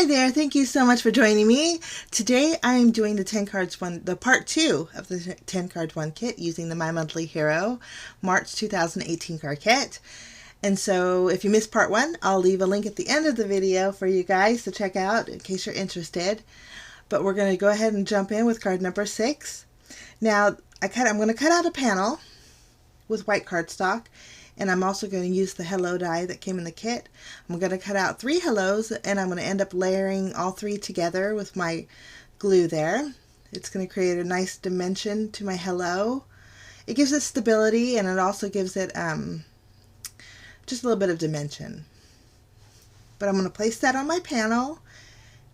there, thank you so much for joining me. Today I am doing the 10 cards one, the part 2 of the 10 cards one kit using the My Monthly Hero March 2018 card kit. And so if you missed part 1, I'll leave a link at the end of the video for you guys to check out in case you're interested. But we're going to go ahead and jump in with card number 6. Now I'm going to cut out a panel with white cardstock. And I'm also going to use the hello die that came in the kit. I'm going to cut out 3 hellos, and I'm going to end up layering all 3 together with my glue there. It's going to create a nice dimension to my hello. It gives it stability, and it also gives it just a little bit of dimension. But I'm going to place that on my panel,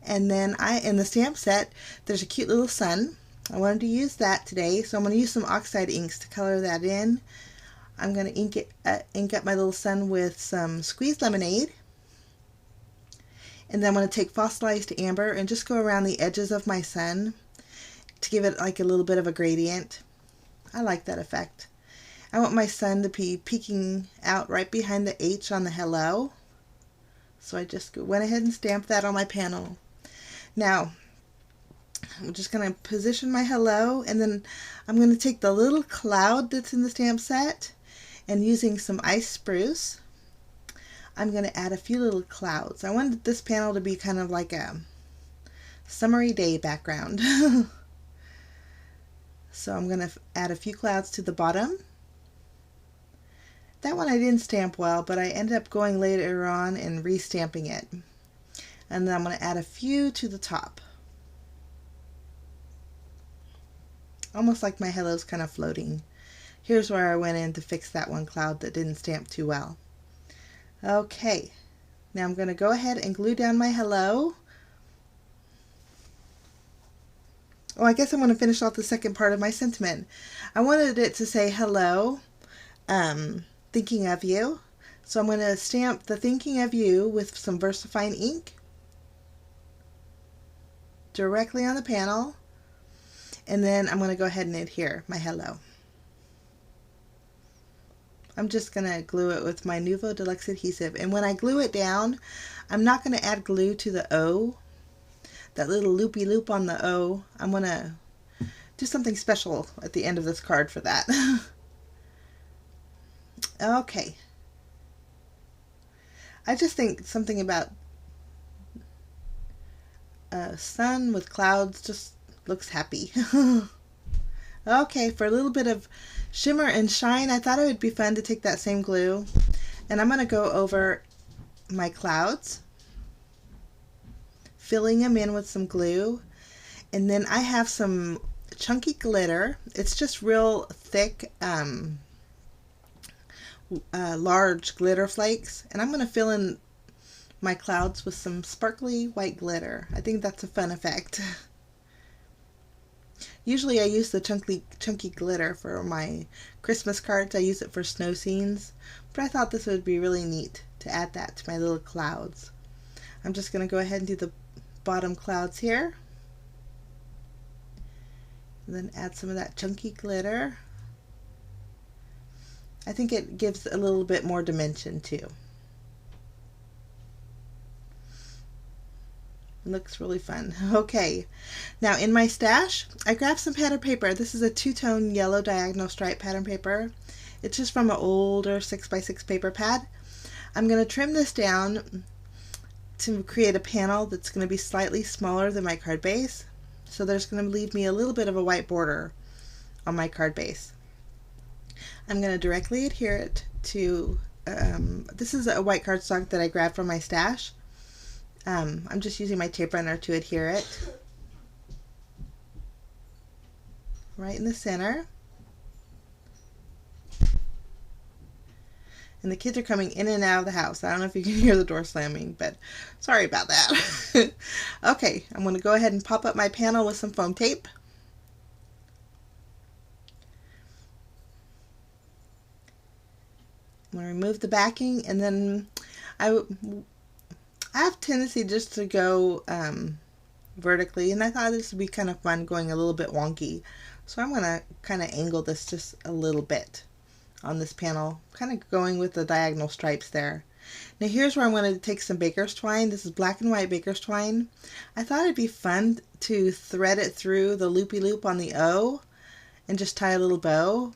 and then in the stamp set, there's a cute little sun. I wanted to use that today, so I'm going to use some oxide inks to color that in. I'm going to ink up my little sun with some squeezed lemonade. And then I'm going to take fossilized amber and just go around the edges of my sun to give it like a little bit of a gradient. I like that effect. I want my sun to be peeking out right behind the H on the hello. So I just went ahead and stamped that on my panel. Now, I'm just going to position my hello, and then I'm going to take the little cloud that's in the stamp set, and using some ice spruce, I'm going to add a few little clouds. I wanted this panel to be kind of like a summery day background. So I'm going to add a few clouds to the bottom. That one I didn't stamp well, but I ended up going later on and re-stamping it. And then I'm going to add a few to the top. Almost like my hello's kind of floating. Here's where I went in to fix that one cloud that didn't stamp too well. Okay, now I'm going to go ahead and glue down my hello. Oh, I guess I'm going to finish off the second part of my sentiment. I wanted it to say hello, thinking of you. So I'm going to stamp the thinking of you with some VersaFine ink directly on the panel. And then I'm going to go ahead and adhere my hello. I'm just going to glue it with my Nuvo Deluxe adhesive. And when I glue it down, I'm not going to add glue to the O. That little loopy loop on the O. I'm going to do something special at the end of this card for that. Okay. I just think something about a sun with clouds just looks happy. Okay, for a little bit of shimmer and shine, I thought it would be fun to take that same glue, and I'm going to go over my clouds, filling them in with some glue. And then I have some chunky glitter. It's just real thick, large glitter flakes, and I'm going to fill in my clouds with some sparkly white glitter. I think that's a fun effect. Usually I use the chunky glitter for my Christmas cards. I use it for snow scenes, but I thought this would be really neat to add that to my little clouds. I'm just going to go ahead and do the bottom clouds here, and then add some of that chunky glitter. I think it gives a little bit more dimension too. Looks really fun. Okay, now in my stash, I grabbed some pattern paper. This is a 2-tone yellow diagonal stripe pattern paper. It's just from an older 6x6 paper pad. I'm going to trim this down to create a panel that's going to be slightly smaller than my card base. So there's going to leave me a little bit of a white border on my card base. I'm going to directly adhere it to, this is a white cardstock that I grabbed from my stash. I'm just using my tape runner to adhere it right in the center. And the kids are coming in and out of the house. I don't know if you can hear the door slamming, but sorry about that. Okay, I'm going to go ahead and pop up my panel with some foam tape. I'm going to remove the backing, and then I have a tendency just to go vertically, and I thought this would be kind of fun going a little bit wonky. So I'm going to kind of angle this just a little bit on this panel, kind of going with the diagonal stripes there. Now here's where I'm going to take some baker's twine. This is black and white baker's twine. I thought it'd be fun to thread it through the loopy loop on the O and just tie a little bow.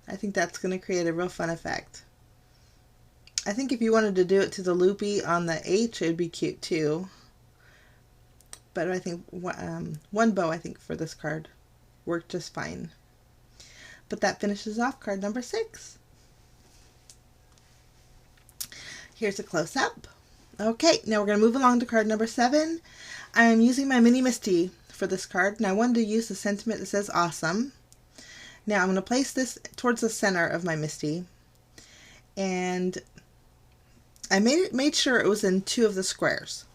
I think that's going to create a real fun effect. I think if you wanted to do it to the loopy on the H, it'd be cute too. But I think one bow, I think, for this card worked just fine. But that finishes off card number 6. Here's a close-up. Okay, now we're going to move along to card number 7. I am using my Mini Misty for this card, and I wanted to use the sentiment that says awesome. Now I'm going to place this towards the center of my Misty, and I made sure it was in 2 of the squares.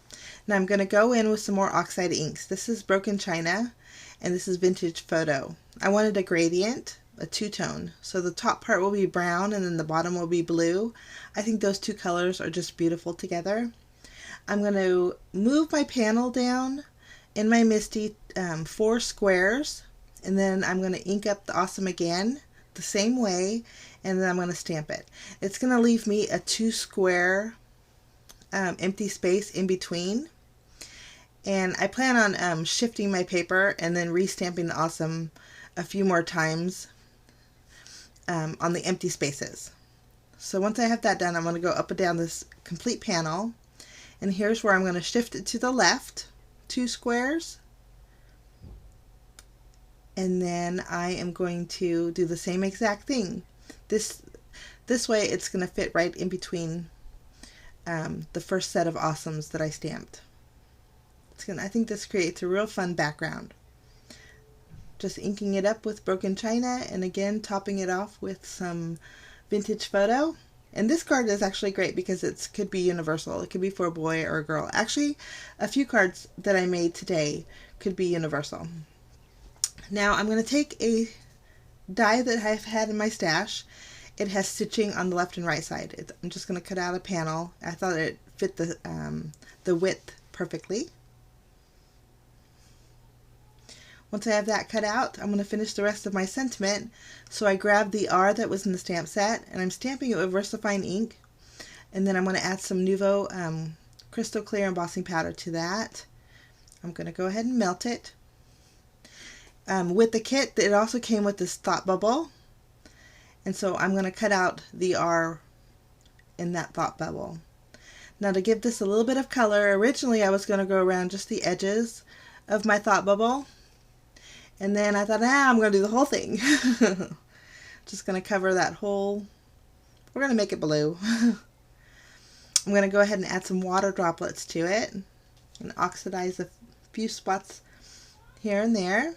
Now I'm going to go in with some more oxide inks. This is Broken China, and this is Vintage Photo. I wanted a gradient, a 2-tone, so the top part will be brown and then the bottom will be blue. I think those 2 colors are just beautiful together. I'm going to move my panel down in my Misty 4 squares, and then I'm going to ink up the awesome again the same way, and then I'm going to stamp it. It's going to leave me a 2 square empty space in between, and I plan on shifting my paper and then restamping the awesome a few more times on the empty spaces. So once I have that done, I'm going to go up and down this complete panel, and here's where I'm going to shift it to the left 2 squares, and then I am going to do the same exact thing. This way it's going to fit right in between the first set of awesomes that I stamped. I think this creates a real fun background. Just inking it up with Broken China, and again topping it off with some Vintage Photo. And this card is actually great because it could be universal. It could be for a boy or a girl. Actually, a few cards that I made today could be universal. Now I'm going to take a die that I've had in my stash. It has stitching on the left and right side. I'm just going to cut out a panel. I thought it fit the width perfectly. Once I have that cut out, I'm going to finish the rest of my sentiment. So I grabbed the R that was in the stamp set, and I'm stamping it with VersaFine ink. And then I'm going to add some Nuvo Crystal Clear embossing powder to that. I'm going to go ahead and melt it. With the kit, it also came with this thought bubble. And so I'm going to cut out the R in that thought bubble. Now to give this a little bit of color, originally I was going to go around just the edges of my thought bubble. And then I thought, I'm going to do the whole thing. Just going to cover that whole, we're going to make it blue. I'm going to go ahead and add some water droplets to it and oxidize a few spots here and there.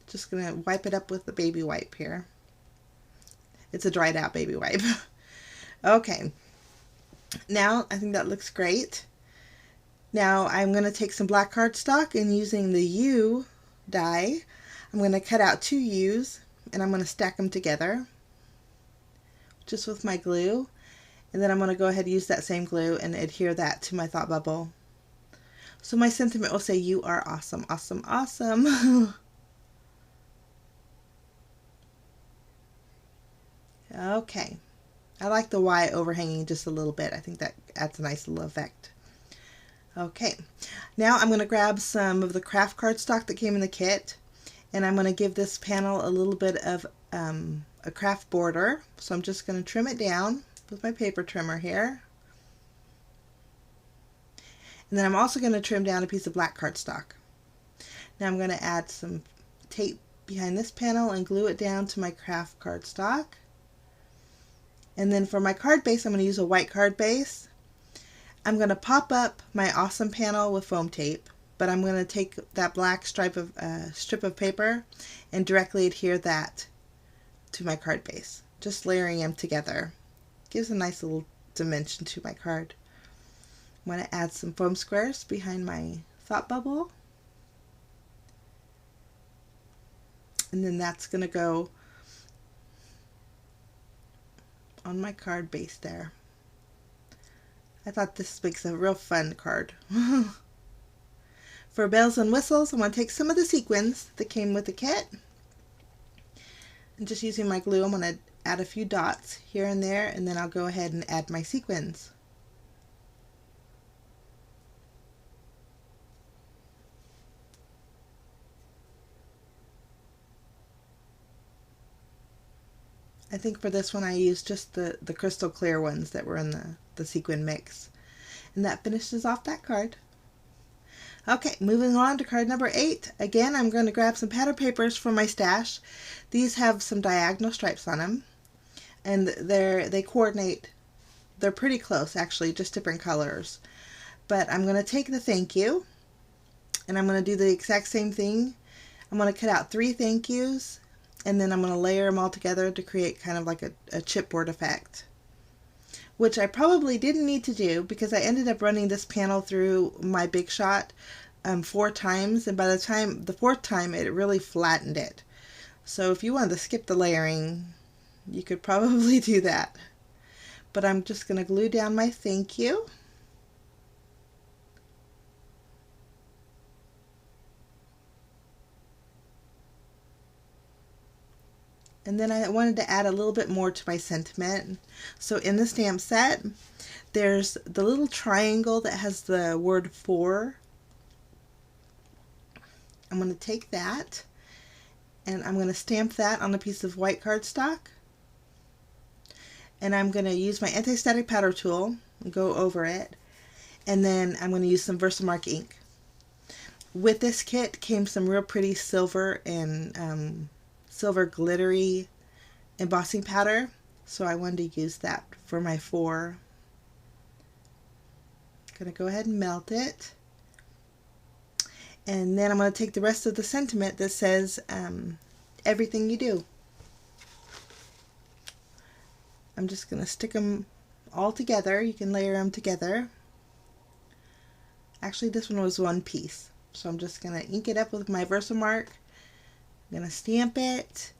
Just going to wipe it up with the baby wipe here. It's a dried out baby wipe. Okay. Now I think that looks great. Now I'm going to take some black cardstock, and using the U die, I'm going to cut out 2 U's, and I'm going to stack them together just with my glue, and then I'm going to go ahead and use that same glue and adhere that to my thought bubble. So my sentiment will say, "You are awesome, awesome, awesome." Okay. I like the Y overhanging just a little bit. I think that adds a nice little effect. Okay. Now I'm going to grab some of the craft cardstock that came in the kit, and I'm going to give this panel a little bit of a craft border. So I'm just going to trim it down with my paper trimmer here. And then I'm also going to trim down a piece of black cardstock. Now I'm going to add some tape behind this panel and glue it down to my craft cardstock. And then for my card base, I'm going to use a white card base. I'm going to pop up my awesome panel with foam tape, but I'm going to take that black strip of paper and directly adhere that to my card base, just layering them together. Gives a nice little dimension to my card. I'm going to add some foam squares behind my thought bubble, and then that's going to go on my card base there. I thought this makes a real fun card. For bells and whistles, I'm going to take some of the sequins that came with the kit, and just using my glue, I'm going to add a few dots here and there, and then I'll go ahead and add my sequins. I think for this one I used just the crystal clear ones that were in the sequin mix. And that finishes off that card. Okay, moving on to card number 8. Again, I'm going to grab some pattern papers from my stash. These have some diagonal stripes on them. And they coordinate. They're pretty close, actually, just different colors. But I'm going to take the thank you, and I'm going to do the exact same thing. I'm going to cut out 3 thank yous, and then I'm going to layer them all together to create kind of like a chipboard effect, which I probably didn't need to do because I ended up running this panel through my Big Shot 4 times, and by the time the 4th time it really flattened it. So if you wanted to skip the layering, you could probably do that. But I'm just going to glue down my thank you. And then I wanted to add a little bit more to my sentiment. So in the stamp set, there's the little triangle that has the word for. I'm going to take that and I'm going to stamp that on a piece of white cardstock. And I'm going to use my anti-static powder tool and go over it. And then I'm going to use some Versamark ink. With this kit came some real pretty silver and silver glittery embossing powder, so I wanted to use that for my 4. Gonna go ahead and melt it, and then I'm going to take the rest of the sentiment that says everything you do. I'm just going to stick them all together. You can layer them together. Actually, this one was one piece, so I'm just going to ink it up with my Versamark. I'm going to stamp it,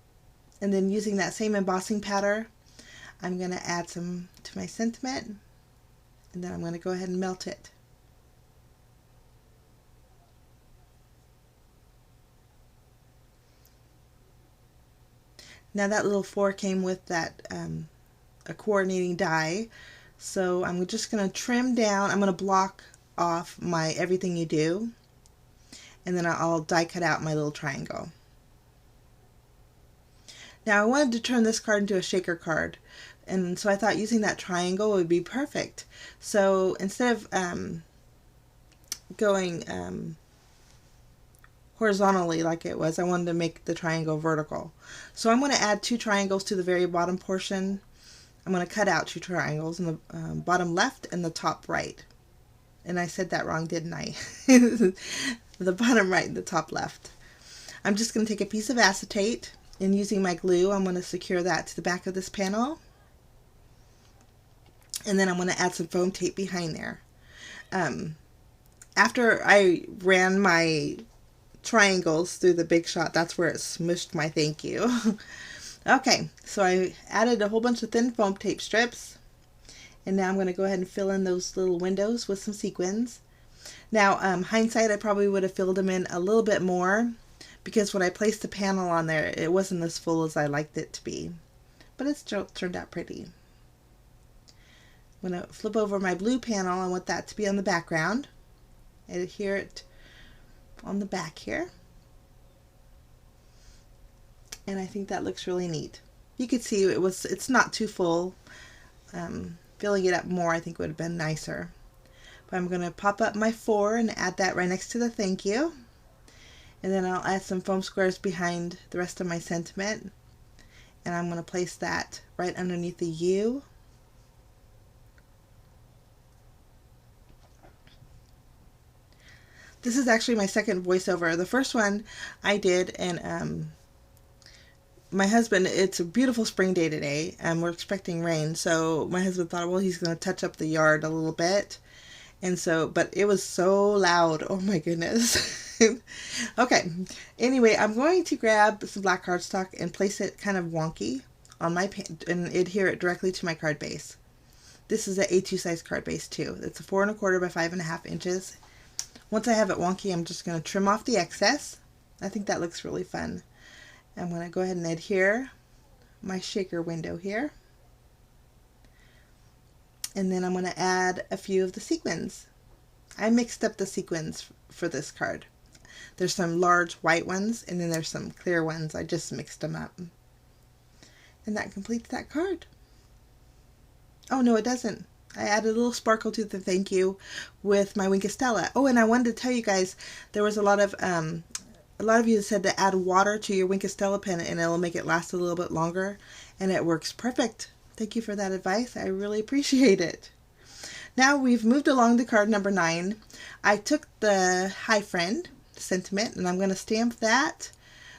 and then using that same embossing powder, I'm going to add some to my sentiment, and then I'm going to go ahead and melt it. Now that little 4 came with that a coordinating die, so I'm just going to trim down. I'm going to block off my everything you do, and then I'll die cut out my little triangle. Now I wanted to turn this card into a shaker card, and so I thought using that triangle would be perfect. So instead of going horizontally like it was, I wanted to make the triangle vertical. So I'm going to add 2 triangles to the very bottom portion. I'm going to cut out 2 triangles in the bottom left and the top right. And I said that wrong, didn't I? The bottom right and the top left. I'm just going to take a piece of acetate, and using my glue, I'm going to secure that to the back of this panel. And then I'm going to add some foam tape behind there. After I ran my triangles through the Big Shot, that's where it smushed my thank you. Okay, so I added a whole bunch of thin foam tape strips. And now I'm going to go ahead and fill in those little windows with some sequins. Now, hindsight, I probably would have filled them in a little bit more, because when I placed the panel on there, it wasn't as full as I liked it to be. But it still turned out pretty. I'm going to flip over my blue panel. I want that to be on the background. And adhere it on the back here. And I think that looks really neat. You could see it's not too full. Filling it up more, I think, would have been nicer. But I'm going to pop up my 4 and add that right next to the thank you. And then I'll add some foam squares behind the rest of my sentiment. And I'm going to place that right underneath the U. This is actually my second voiceover. The first one I did, and my husband, it's a beautiful spring day today, and we're expecting rain. So my husband thought, well, he's going to touch up the yard a little bit. And so, but it was so loud. Oh my goodness. Okay, anyway, I'm going to grab some black cardstock and place it kind of wonky on my and adhere it directly to my card base. This is an A2 size card base too. It's a 4 1/4 by 5.5 inches. Once I have it wonky, I'm just going to trim off the excess. I think that looks really fun. I'm going to go ahead and adhere my shaker window here. And then I'm going to add a few of the sequins. I mixed up the sequins for this card. There's some large white ones, and then there's some clear ones. I just mixed them up. And that completes that card. Oh, no, it doesn't. I added a little sparkle to the thank you with my Wink of Stella. Oh, and I wanted to tell you guys, there was a lot of you said to add water to your Wink of Stella pen and it'll make it last a little bit longer. And it works perfect. Thank you for that advice. I really appreciate it. Now we've moved along to card number 9. I took the Hi Friend sentiment and I'm going to stamp that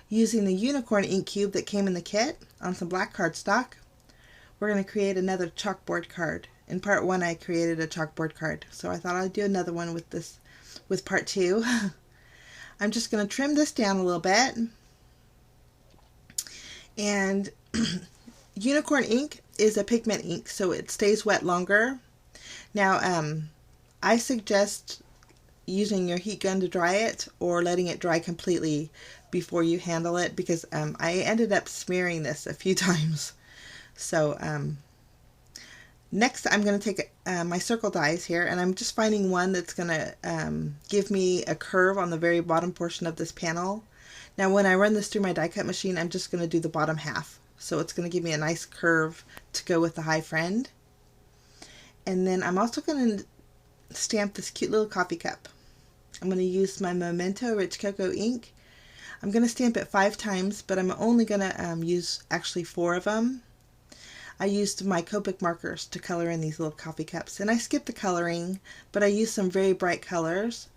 using the unicorn ink cube that came in the kit on some black cardstock. We're going to create another chalkboard card. In part 1 I created a chalkboard card, so I thought I'd do another one with part 2. I'm just going to trim this down a little bit. And unicorn ink is a pigment ink, so it stays wet longer. Now, I suggest using your heat gun to dry it or letting it dry completely before you handle it, because I ended up smearing this a few times. So next I'm going to take my circle dies here, and I'm just finding one that's going to give me a curve on the very bottom portion of this panel. Now when I run this through my die cut machine, I'm just going to do the bottom half. So it's going to give me a nice curve to go with the Hi Friend. And then I'm also going to stamp this cute little coffee cup. I'm going to use my Memento Rich Cocoa ink. I'm going to stamp it 5 times, but I'm only going to use actually 4 of them. I used my Copic markers to color in these little coffee cups, and I skipped the coloring, but I used some very bright colors,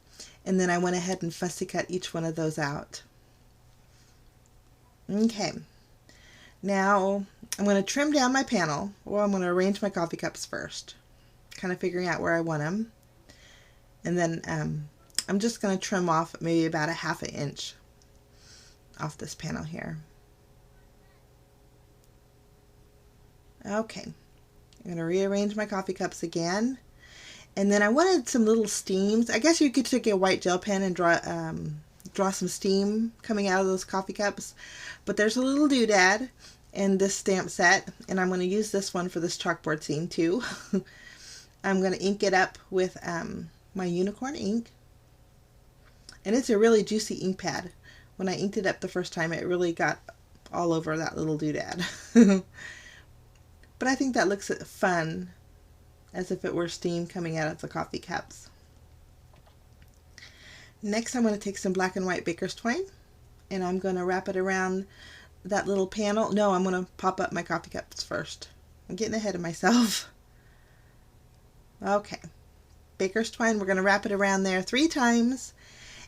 and then I went ahead and fussy cut each one of those out. Okay, now I'm going to trim down my panel, or I'm going to arrange my coffee cups first, kind of figuring out where I want them, and then I'm just going to trim off maybe about 1/2 inch off this panel here. Okay, I'm going to rearrange my coffee cups again, and then I wanted some little steams. I guess you could take a white gel pen and draw some steam coming out of those coffee cups, but there's a little doodad in this stamp set, and I'm going to use this one for this chalkboard scene too. I'm going to ink it up with my unicorn ink, and it's a really juicy ink pad. When I inked it up the first time, it really got all over that little doodad. But I think that looks fun, as if it were steam coming out of the coffee cups. Next, I'm going to take some black and white baker's twine, and I'm going to wrap it around that little panel. No, I'm going to pop up my coffee cups first. I'm getting ahead of myself. Okay, baker's twine, we're going to wrap it around there 3 times,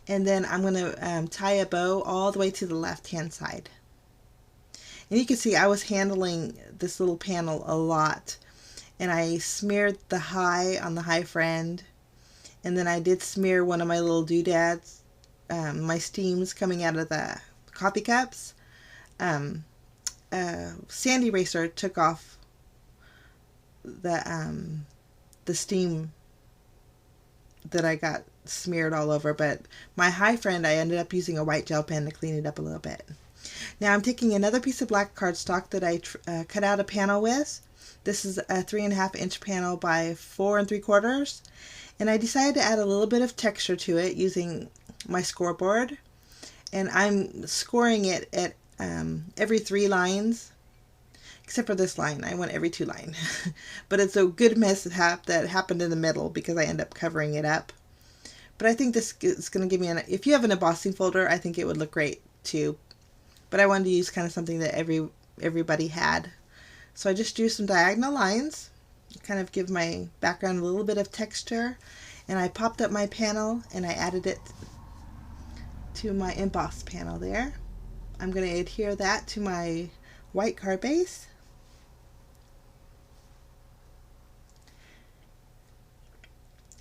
and then I'm going to tie a bow all the way to the left-hand side. And you can see I was handling this little panel a lot, and I smeared the Hi on the Hi Friend, and then I did smear one of my little doodads, my steams coming out of the coffee cups. Sand eraser took off the steam that I got smeared all over, but my Hi Friend, I ended up using a white gel pen to clean it up a little bit. Now I'm taking another piece of black cardstock that I cut out a panel with. This is a 3.5 inch panel by 4 3/4, and I decided to add a little bit of texture to it using my scoreboard, and I'm scoring it at every 3 lines, except for this line. I went every 2 lines. But it's a good mishap that happened in the middle because I end up covering it up. But I think this is going to give me if you have an embossing folder, I think it would look great too. But I wanted to use kind of something that everybody had. So I just drew some diagonal lines, kind of give my background a little bit of texture, and I popped up my panel and I added it to my emboss panel there. I'm going to adhere that to my white card base.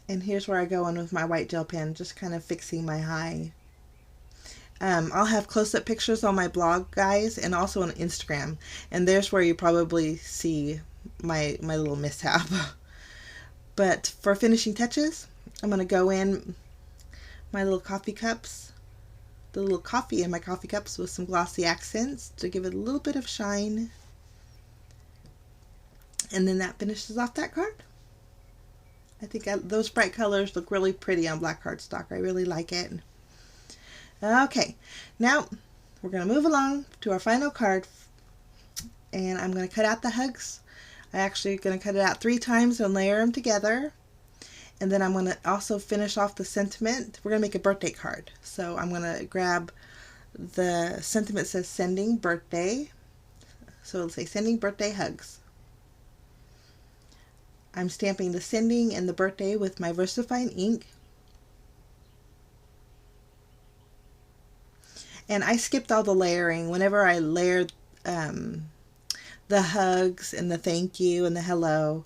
And here's where I go in with my white gel pen, just kind of fixing my Hi. I'll have close-up pictures on my blog, guys, and also on Instagram. And there's where you probably see my little mishap. But for finishing touches, I'm going to go in my little coffee cups, the little coffee in my coffee cups with some glossy accents to give it a little bit of shine. And then that finishes off that card. I think those bright colors look really pretty on black cardstock. I really like it. Okay, now we're going to move along to our final card, and I'm going to cut out the hugs. I'm actually going to cut it out 3 times and layer them together. And then I'm going to also finish off the sentiment. We're going to make a birthday card. So I'm going to grab the sentiment that says sending birthday. So it'll say sending birthday hugs. I'm stamping the sending and the birthday with my VersaFine ink. And I skipped all the layering. Whenever I layered the hugs and the thank you and the hello,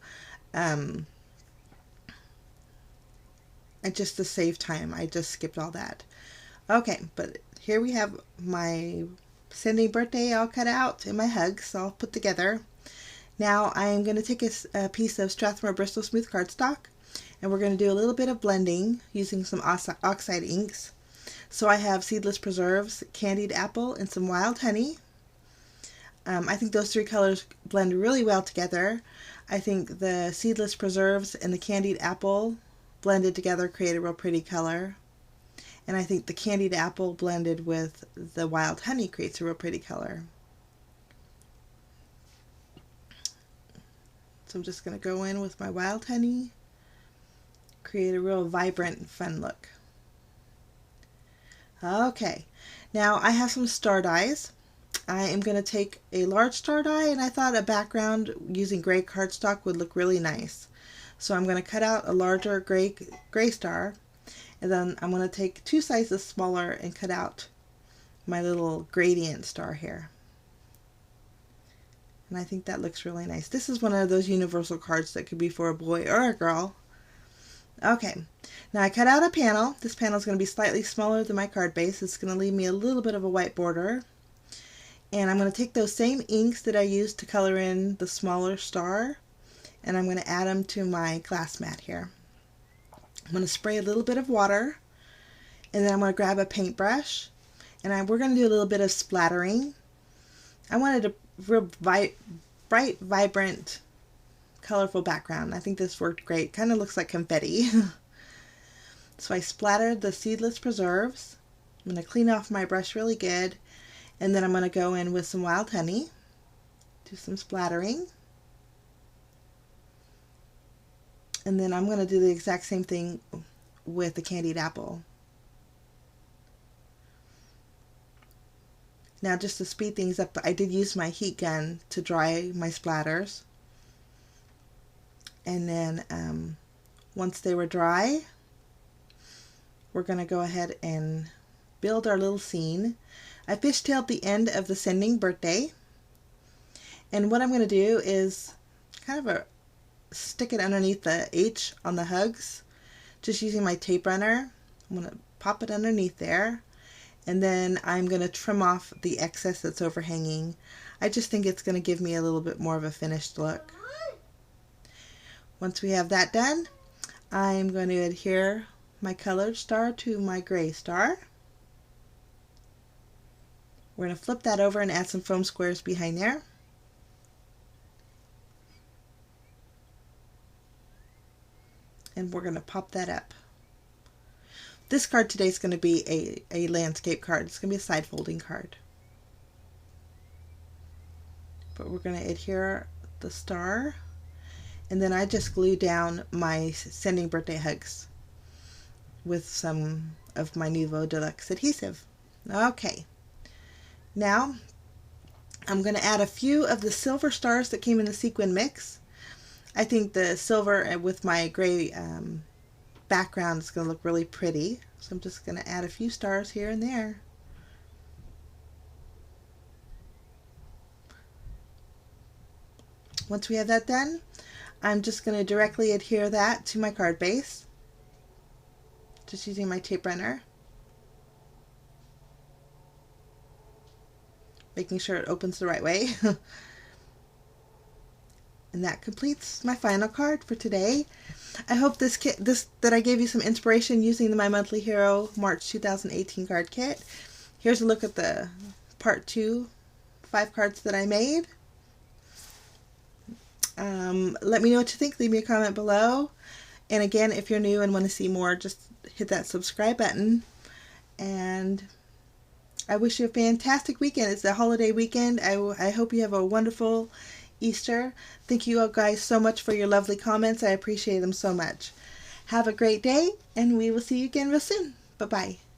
just to save time, I just skipped all that. Okay, but here we have my sending birthday all cut out and my hugs all put together. Now I'm going to take a piece of Strathmore Bristol Smooth cardstock, and we're going to do a little bit of blending using some oxide inks. So I have Seedless Preserves, Candied Apple, and some Wild Honey. I think those 3 colors blend really well together. I think the Seedless Preserves and the Candied Apple blended together create a real pretty color. And I think the Candied Apple blended with the Wild Honey creates a real pretty color. So I'm just going to go in with my Wild Honey, create a real vibrant, fun look. Okay, now I have some star dies. I am going to take a large star die, and I thought a background using gray cardstock would look really nice. So I'm going to cut out a larger gray star, and then I'm going to take 2 sizes smaller and cut out my little gradient star here. And I think that looks really nice. This is one of those universal cards that could be for a boy or a girl. Okay, now I cut out a panel. This panel is going to be slightly smaller than my card base. It's going to leave me a little bit of a white border. And I'm going to take those same inks that I used to color in the smaller star, and I'm going to add them to my glass mat here. I'm going to spray a little bit of water, and then I'm going to grab a paintbrush, and we're going to do a little bit of splattering. I wanted a real bright, vibrant, colorful background. I think this worked great. Kind of looks like confetti. So I splattered the Seedless Preserves. I'm going to clean off my brush really good, and then I'm going to go in with some Wild Honey, do some splattering. And then I'm going to do the exact same thing with the Candied Apple. Now, just to speed things up, I did use my heat gun to dry my splatters. And then once they were dry, we're going to go ahead and build our little scene. I fishtailed the end of the sending birthday. And what I'm going to do is kind of stick it underneath the H on the hugs, just using my tape runner. I'm going to pop it underneath there. And then I'm going to trim off the excess that's overhanging. I just think it's going to give me a little bit more of a finished look. Once we have that done, I'm going to adhere my colored star to my gray star. We're going to flip that over and add some foam squares behind there. And we're going to pop that up. This card today is going to be a landscape card. It's going to be a side folding card. But we're going to adhere the star. And then I just glue down my sending birthday hugs with some of my Nouveau Deluxe adhesive. Okay. Now I'm going to add a few of the silver stars that came in the sequin mix. I think the silver with my gray background is going to look really pretty. So I'm just going to add a few stars here and there. Once we have that done, I'm just going to directly adhere that to my card base, just using my tape runner, making sure it opens the right way. And that completes my final card for today. I hope that I gave you some inspiration using the My Monthly Hero March 2018 card kit. Here's a look at the part 2 5 cards that I made. Let me know what you think. Leave me a comment below. And again, if you're new and want to see more, just hit that subscribe button. And I wish you a fantastic weekend. It's a holiday weekend. I hope you have a wonderful Easter. Thank you all guys so much for your lovely comments. I appreciate them so much. Have a great day, and we will see you again real soon. Bye-bye.